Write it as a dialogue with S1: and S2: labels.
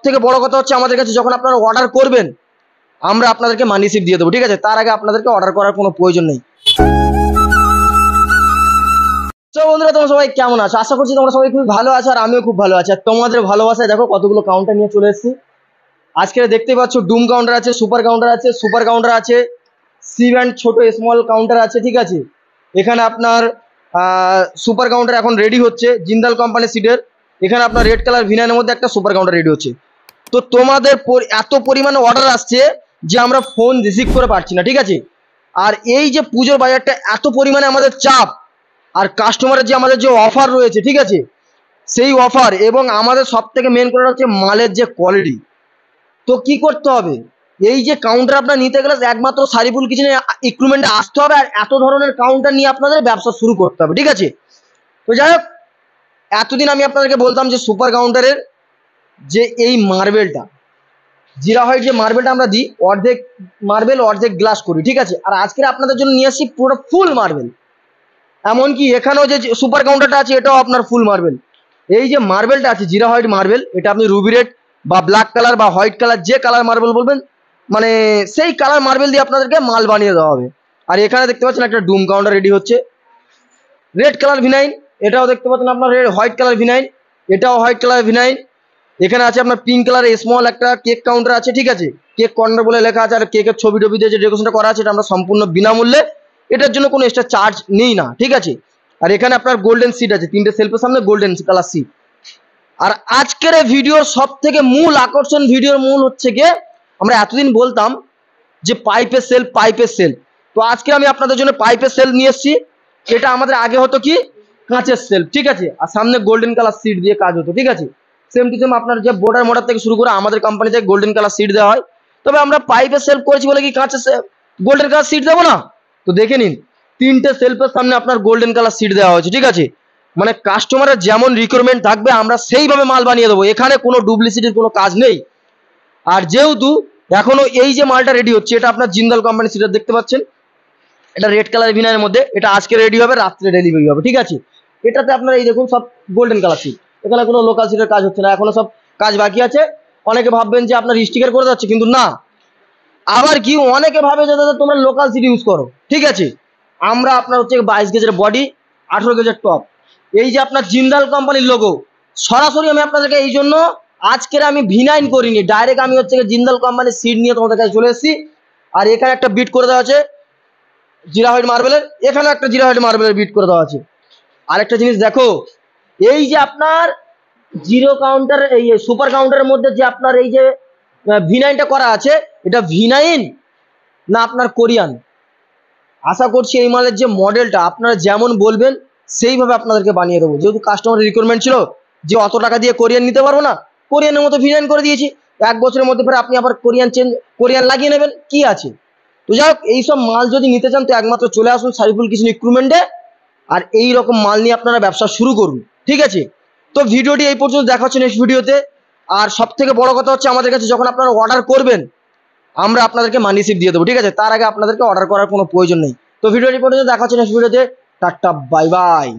S1: থেকে বড় কথা হচ্ছে আমাদের কাছে যখন আপনারা অর্ডার করবেন আমরা আপনাদেরকে মানি রিসিভ দিয়ে দেবো, ঠিক আছে? তার আগে আপনাদেরকে অর্ডার করার কোনো প্রয়োজন নেই। তো বন্ধুরা, তোমরা সবাই কেমন আছো? আশা করছি তোমরা সবাই খুব ভালো আছো, আর আমিও খুব ভালো আছি। আর তোমাদের ভালোবাসায় দেখো কতগুলো কাউন্টার নিয়ে চলে এসেছি। আজকে দেখতে পাচ্ছ ডুম কাউন্টার আছে, সুপার কাউন্টার আছে, সুপার কাউন্টার আছে, সি ব্যান্ড ছোট স্মল কাউন্টার আছে, ঠিক আছে? এখানে আপনার সুপার কাউন্টার এখন রেডি হচ্ছে জিন্দাল কোম্পানি সিটের। এখানে আপনার রেড কালার ভিনানের মধ্যে একটা সুপার কাউন্টার রেডি হচ্ছে। তো তোমাদের এত পরিমাণে অর্ডার আসছে যে আমরা ফোন রিসিভ করে পারছি না, ঠিক আছে? আর এই যে পুজোর বাজারটা এত পরিমাণে আমাদের চাপ, আর কাস্টমারের যে আমাদের যে অফার রয়েছে, ঠিক আছে, সেই অফার এবং আমাদের সব থেকে মেন করে হচ্ছে মালের যে কোয়ালিটি। তো কি করতে হবে, এই যে কাউন্টার আপনার নিতে গেলে একমাত্র সারিফুল কিচেনে ইকুইপমেন্টে আসতে হবে, আর এত ধরনের কাউন্টার নিয়ে আপনাদের ব্যবসা শুরু করতে হবে, ঠিক আছে? তো যাই হোক, এতদিন আমি আপনাদেরকে বলতাম যে সুপার কাউন্টারের যে এই মার্বেলটা জিরা হোয়াইট যে মার্বেলটা আমরা দিই, অর্ধেক মার্বেল অর্ধেক গ্লাস করি, ঠিক আছে? আর আজকে আপনাদের জন্য নিয়ে আসছি পুরো ফুল মার্বেল। এমনকি এখানেও যে সুপার কাউন্টারটা আছে এটাও আপনার ফুল মার্বেল। এই যে মার্বেলটা আছে জিরা হোয়াইট মার্বেল, এটা আপনি রুবি রেড বা ব্ল্যাক কালার বা হোয়াইট কালার যে কালার মার্বেল বলবেন, মানে সেই কালার মার্বেল দিয়ে আপনাদেরকে মাল বানিয়ে দেওয়া হবে। আর এখানে দেখতে পাচ্ছেন একটা ডুম কাউন্টার রেডি হচ্ছে, রেড কালার ভিনাইন। এটাও দেখতে পাচ্ছেন আপনার হোয়াইট কালার ভিনাইন, এটাও হোয়াইট কালার ভিনাইন। এখানে আছে আপনার পিঙ্ক কালার স্মল একটা কেক কাউন্টার আছে, ঠিক আছে? কেক কর্নার বলে লেখা আছে, আর কেকের ছবি টবি দিয়ে যে ডেকোরেশনটা করা আছে এটা আমরা সম্পূর্ণ বিনামূল্যে, এটার জন্য কোনো এক্সট্রা চার্জ নেই না, ঠিক আছে? আর এখানে আপনার গোল্ডেন সিট আছে, 3টে সেলফের সামনে গোল্ডেন কালার সিট। আর আজকের এই ভিডিওর সব থেকে মূল আকর্ষণ, ভিডিওর মূল হচ্ছে গিয়ে আমরা এতদিন বলতাম যে পাইপের সেল, পাইপের সেল। তো আজকে আমি আপনাদের জন্য পাইপের সেল নিয়ে এসেছি। এটা আমাদের আগে হতো কি কাঁচের সেল, ঠিক আছে? আর সামনে গোল্ডেন কালার সিট দিয়ে কাজ হতো, ঠিক আছে? সেম টু সেম আপনার যে বোর্ডার মোডার থেকে শুরু করে আমাদের কোম্পানি থেকে গোল্ডেন কালার সিট দেওয়া হয়। তবে আমরা পাইপের সেল করেছি বলে কি কাঁচের গোল্ডেন কালার সিট দেবো না? তো দেখে নিন, 3টে সেলফের সামনে আপনার গোল্ডেন কালার সিট দেওয়া হয়েছে, ঠিক আছে? মানে কাস্টমারের যেমন রিকোয়ারমেন্ট থাকবে আমরা সেইভাবে মাল বানিয়ে দেবো, এখানে কোনো ডুপ্লিসিটির কোনো কাজ নেই। আর যেহেতু এখনো এই যে মালটা রেডি হচ্ছে, এটা আপনার জিন্দাল কোম্পানি সিটার দেখতে পাচ্ছেন, এটা রেড কালার ভিনারের মধ্যে, এটা আজকে রেডি হবে, রাত্রে ডেলিভারি হবে, ঠিক আছে? এটাতে আপনার এই দেখুন সব গোল্ডেন কালার সিট, এখানে কোনো লোকাল সিটের কাজ হচ্ছে না, এখনো সব কাজ বাকি আছে। অনেকে ভাববেন যে আপনার স্টিকার করে যাচ্ছে, কিন্তু না। আবার কি অনেকে ভাবে যে দাদা তোমরা লোকাল সিট ইউজ করো, ঠিক আছে? আমরা আপনার হচ্ছে 22 গেজের বডি, 18 গেজের টপ, এই যে আপনার জিন্দাল কোম্পানির লোগো, সরাসরি আমি আপনাদেরকে এই জন্য আজকের আমি ভিনাইন করিনি, ডাইরেক্ট আমি হচ্ছে জিন্দাল কোম্পানির সিট নিয়ে তোমাদের কাছে চলে এসেছি। আর এখানে একটা বিট করে দেওয়া আছে জিরা হোয়াইট মার্বেলের, এখানে একটা জিরা হোয়াইট মার্বেলের বিট করে দেওয়া আছে। আরেকটা জিনিস দেখো, এই যে আপনার জিরো কাউন্টার, এই সুপার কাউন্টারের মধ্যে যে আপনার এই যে ভিনাইনটা করা আছে, এটা ভিনাইন না আপনার কোরিয়ান? আশা করছি এই মালের যে মডেলটা আপনারা যেমন বলবেন সেইভাবে আপনাদেরকে বানিয়ে দেবো। যেহেতু কাস্টমারের রিকোয়ারমেন্ট ছিল যে অত টাকা দিয়ে কোরিয়ান নিতে পারবো না, কোরিয়ানের মতো ভিনাইন করে দিয়েছি। 1 বছরের মধ্যে পরে আপনি আবার কোরিয়ান লাগিয়ে নেবেন, কি আছে? তো যাই হোক, এইসব মাল যদি নিতে চান তো একমাত্র চলে আসুন সারিফুল কিচেন ইকুইপমেন্টে, আর এই রকম মাল নিয়ে আপনারা ব্যবসা শুরু করুন, ঠিক আছে? তো ভিডিওটি এই পর্যন্ত, দেখা হচ্ছে নেক্সট ভিডিওতে। আর সব থেকে বড় কথা হচ্ছে আমাদের কাছে যখন আপনারা অর্ডার করবেন আমরা আপনাদেরকে মানি রিসিভ দিয়ে দেবো, ঠিক আছে? তার আগে আপনাদেরকে অর্ডার করার কোনো প্রয়োজন নেই। তো ভিডিওটি পর্যন্ত, দেখা হচ্ছে নেক্সট ভিডিওতে। Tata, bye bye.